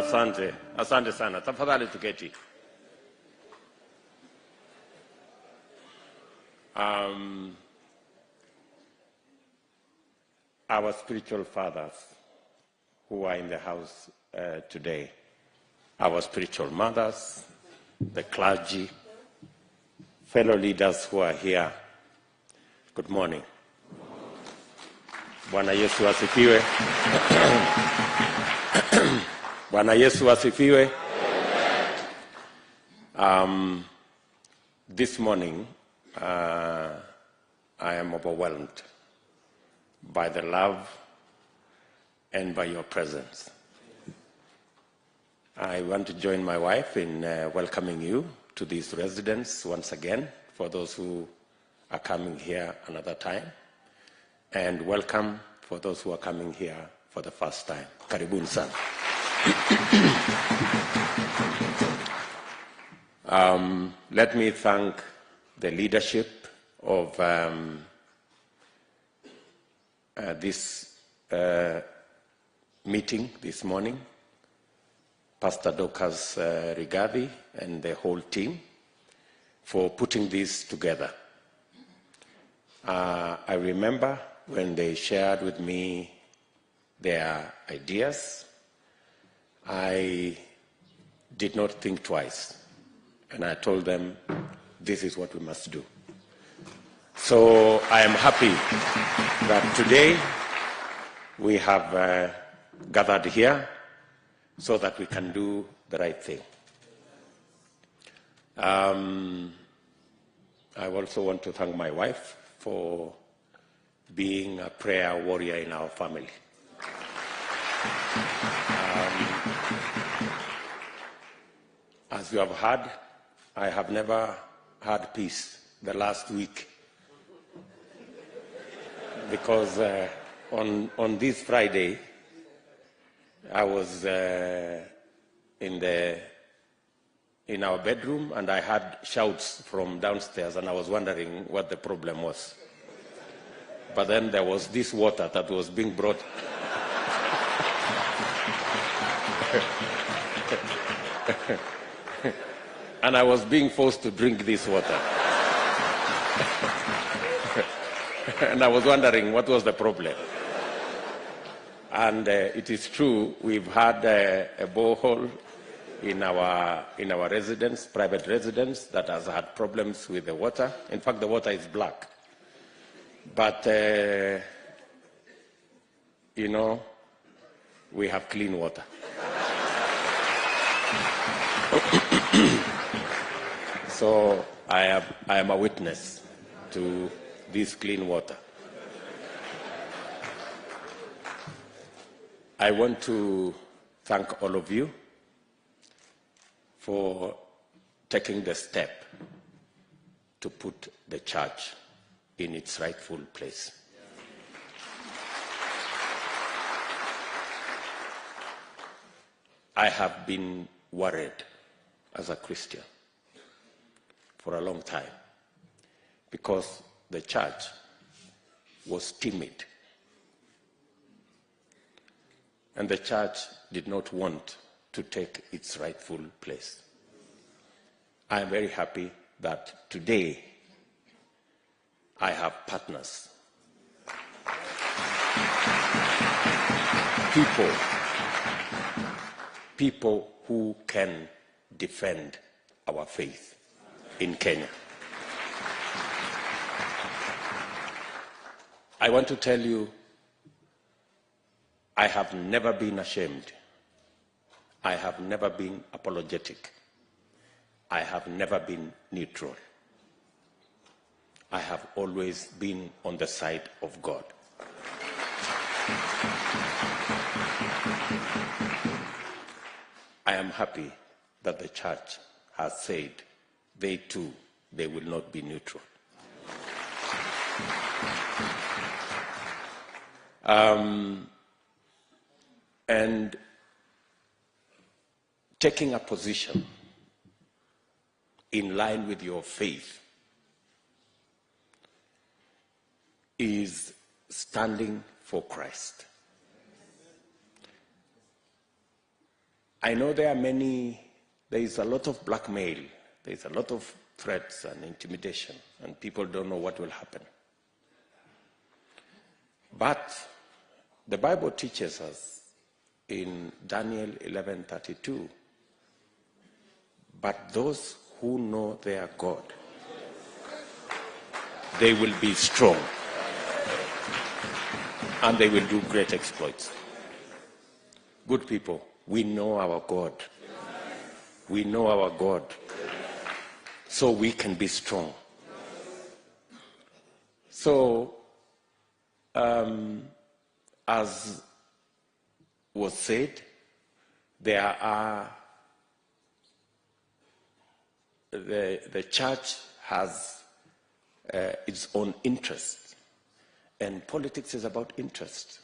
Asante, asante sana. Tafadhali tuketi. Our spiritual fathers who are in the house today, our spiritual mothers, the clergy, fellow leaders who are here, good morning. Bwana Yesu asifiwe. Bwana Yesu asifiwe. This morning, I am overwhelmed by the love and by your presence. I want to join my wife in welcoming you to this residence once again, for those who are coming here another time, and welcome for those who are coming here for the first time. Karibuni sana. Let me thank the leadership of this meeting this morning, Pastor Dokas Rigathi and the whole team, for putting this together. I remember when they shared with me their ideas, I did not think twice, and I told them, this is what we must do. So I am happy that today we have gathered here so that we can do the right thing. I also want to thank my wife for being a prayer warrior in our family. As you have heard, I have never had peace the last week, because on this Friday I was in our bedroom and I had shouts from downstairs, and I was wondering what the problem was. But then there was this water that was being brought. And I was being forced to drink this water. And I was wondering what was the problem. And it is true, we've had a borehole in our residence, private residence, that has had problems with the water. In fact, the water is black. But, you know, we have clean water. So I am a witness to this clean water. I want to thank all of you for taking the step to put the church in its rightful place. I have been worried as a Christian for a long time, because the church was timid, and the church did not want to take its rightful place. I am very happy that today I have partners, people who can defend our faith in Kenya. I want to tell you, I have never been ashamed. I have never been apologetic. I have never been neutral. I have always been on the side of God. I am happy that the church has said they too, they will not be neutral. And taking a position in line with your faith is standing for Christ. I know there is a lot of blackmail, there is a lot of threats and intimidation, and people don't know what will happen. But the Bible teaches us in Daniel 11:32, but those who know their God, they will be strong and they will do great exploits. Good people, we know our God. We know our God, so we can be strong. So, as was said, the church has its own interest, and politics is about interest.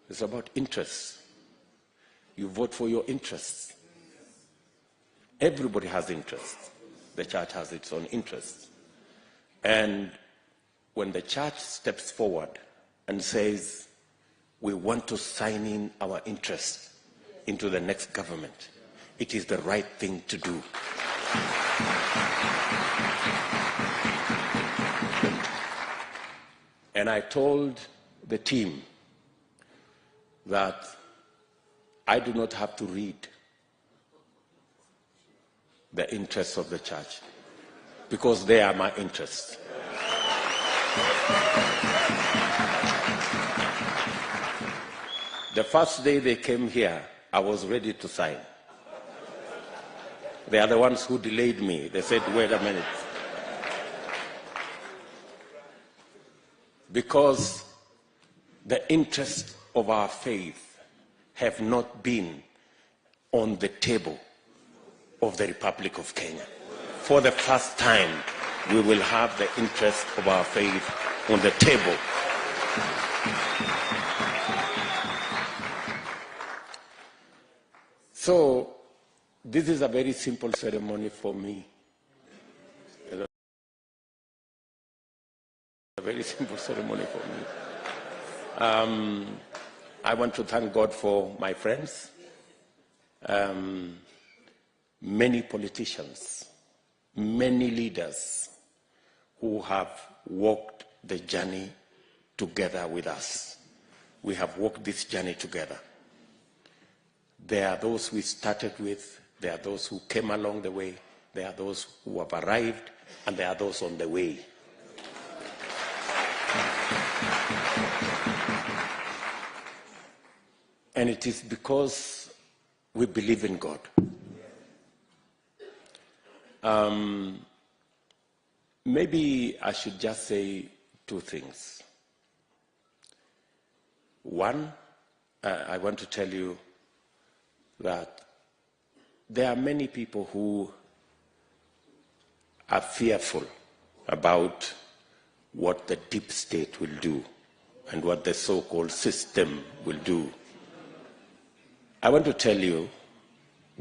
It's about interests. You vote for your interests. Everybody has interests. The church has its own interests. And when the church steps forward and says, we want to sign in our interests into the next government, it is the right thing to do. And I told the team that I do not have to read the interests of the church, because they are my interests. The first day they came here, I was ready to sign. They are the ones who delayed me. They said, wait a minute. Because the interests of our faith have not been on the table of the Republic of Kenya. For the first time, we will have the interest of our faith on the table. So, this is a very simple ceremony for me. A very simple ceremony for me. I want to thank God for my friends, many politicians, many leaders who have walked the journey together with us. We have walked this journey together. There are those we started with, there are those who came along the way, there are those who have arrived, and there are those on the way. And it is because we believe in God. Maybe I should just say two things. One, I want to tell you that there are many people who are fearful about what the deep state will do and what the so-called system will do. I want to tell you,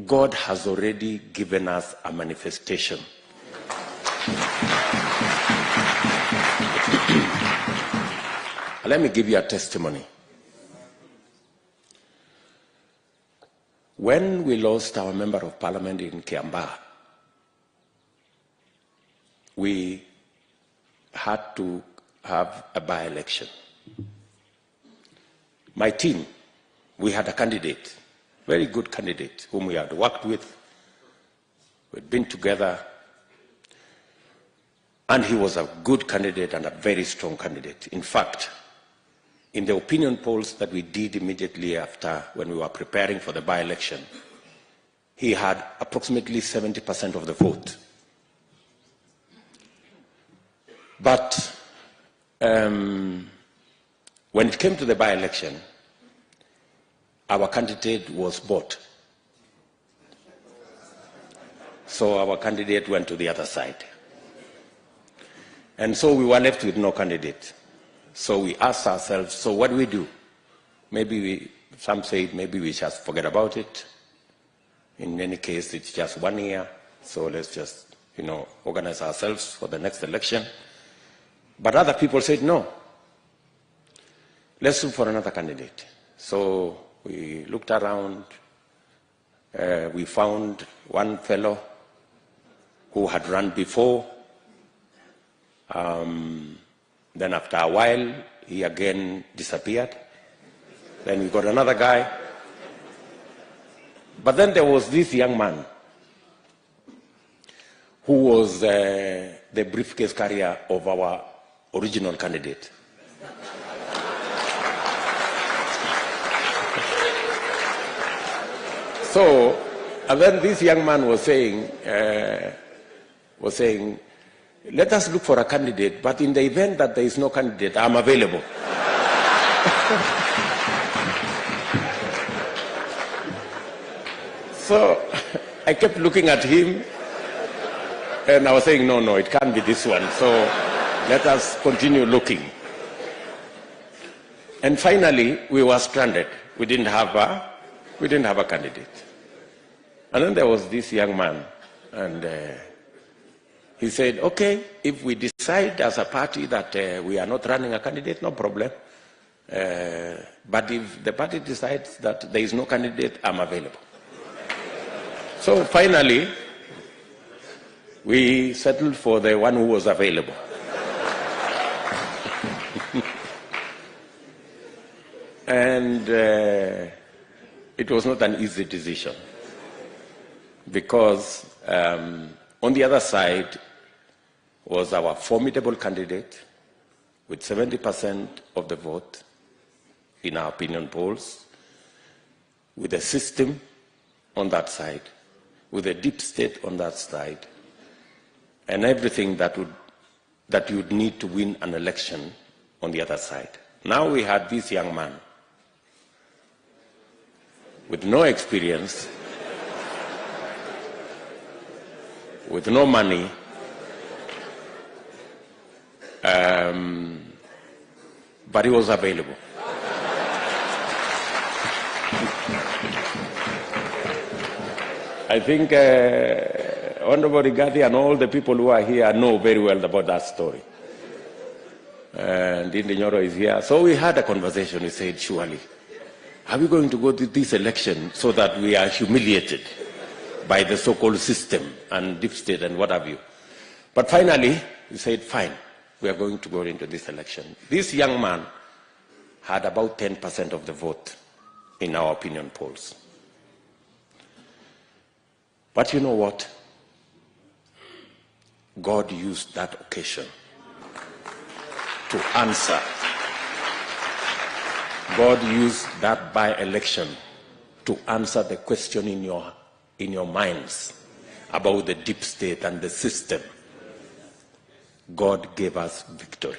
God has already given us a manifestation. Let me give you a testimony. When we lost our member of parliament in Kiambaa, we had to have a by-election. My team, we had a candidate, very good candidate, whom we had worked with. We'd been together, and he was a good candidate and a very strong candidate. In fact, in the opinion polls that we did immediately after, when we were preparing for the by-election, he had approximately 70% of the vote. But when it came to the by-election, our candidate was bought. So our candidate went to the other side. And so we were left with no candidate. So we asked ourselves, so what do we do? Maybe some say maybe we just forget about it. In any case, it's just 1 year. So let's just, organize ourselves for the next election. But other people said, no, let's look for another candidate. So we looked around, We found one fellow who had run before. Then after a while, he again disappeared. Then we got another guy. But then there was this young man who was the briefcase carrier of our original candidate. So, and then this young man was saying, let us look for a candidate, but in the event that there is no candidate, I'm available. So I kept looking at him, and I was saying, no, it can't be this one. So let us continue looking. And finally, we were stranded. We didn't have a candidate. And then there was this young man, and he said, okay, if we decide as a party that we are not running a candidate, no problem. But if the party decides that there is no candidate, I'm available. So finally, we settled for the one who was available. And it was not an easy decision, because on the other side was our formidable candidate with 70% of the vote in our opinion polls, with a system on that side, with a deep state on that side, and everything that you'd need to win an election on the other side. Now we had this young man with no experience, with no money, but he was available. I think Honorable Rigathi and all the people who are here know very well about that story. And Ndindi Nyoro is here. So we had a conversation. We said, surely, are we going to go to this election so that we are humiliated by the so-called system and deep state and what have you? But finally, we said, fine, we are going to go into this election. This young man had about 10% of the vote in our opinion polls. But you know what? God used that occasion to answer. God used that by-election to answer the question in your minds about the deep state and the system. God gave us victory.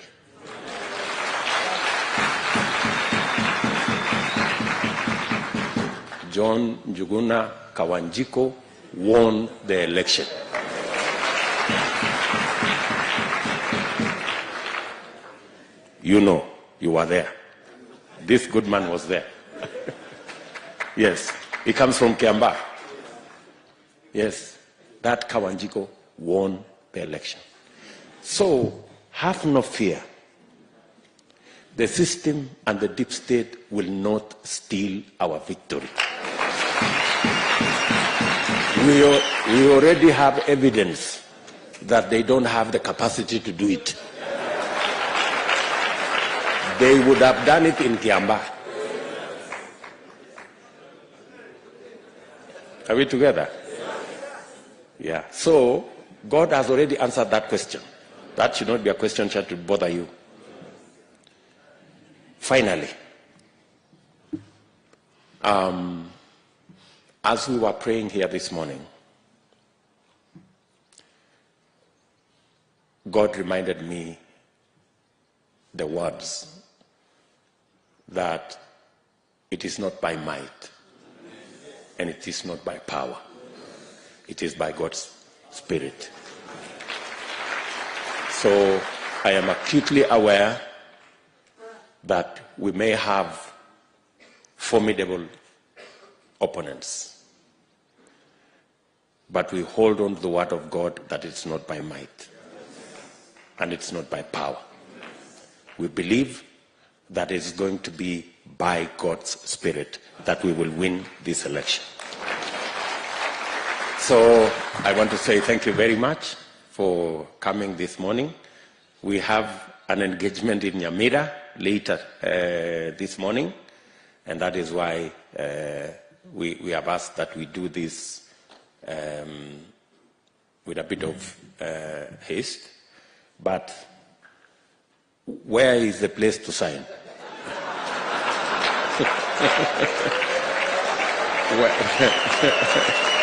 John Njuguna Kawanjiko won the election. You know, you were there. This good man was there. Yes, he comes from Kiambaa. Yes, that Kawanjiko won the election. So, have no fear. The system and the deep state will not steal our victory. We already have evidence that they don't have the capacity to do it. They would have done it in Kiambaa. Are we together? Yeah. So, God has already answered that question. That should not be a question that should bother you. Finally, as we were praying here this morning, God reminded me the words that it is not by might and it is not by power. It is by God's Spirit. So I am acutely aware that we may have formidable opponents, but we hold on to the word of God that it's not by might and it's not by power. We believe that it's going to be by God's Spirit that we will win this election. So I want to say thank you very much for coming this morning. We have an engagement in Nyamira later this morning, and that is why we have asked that we do this with a bit of haste. But where is the place to sign? Where?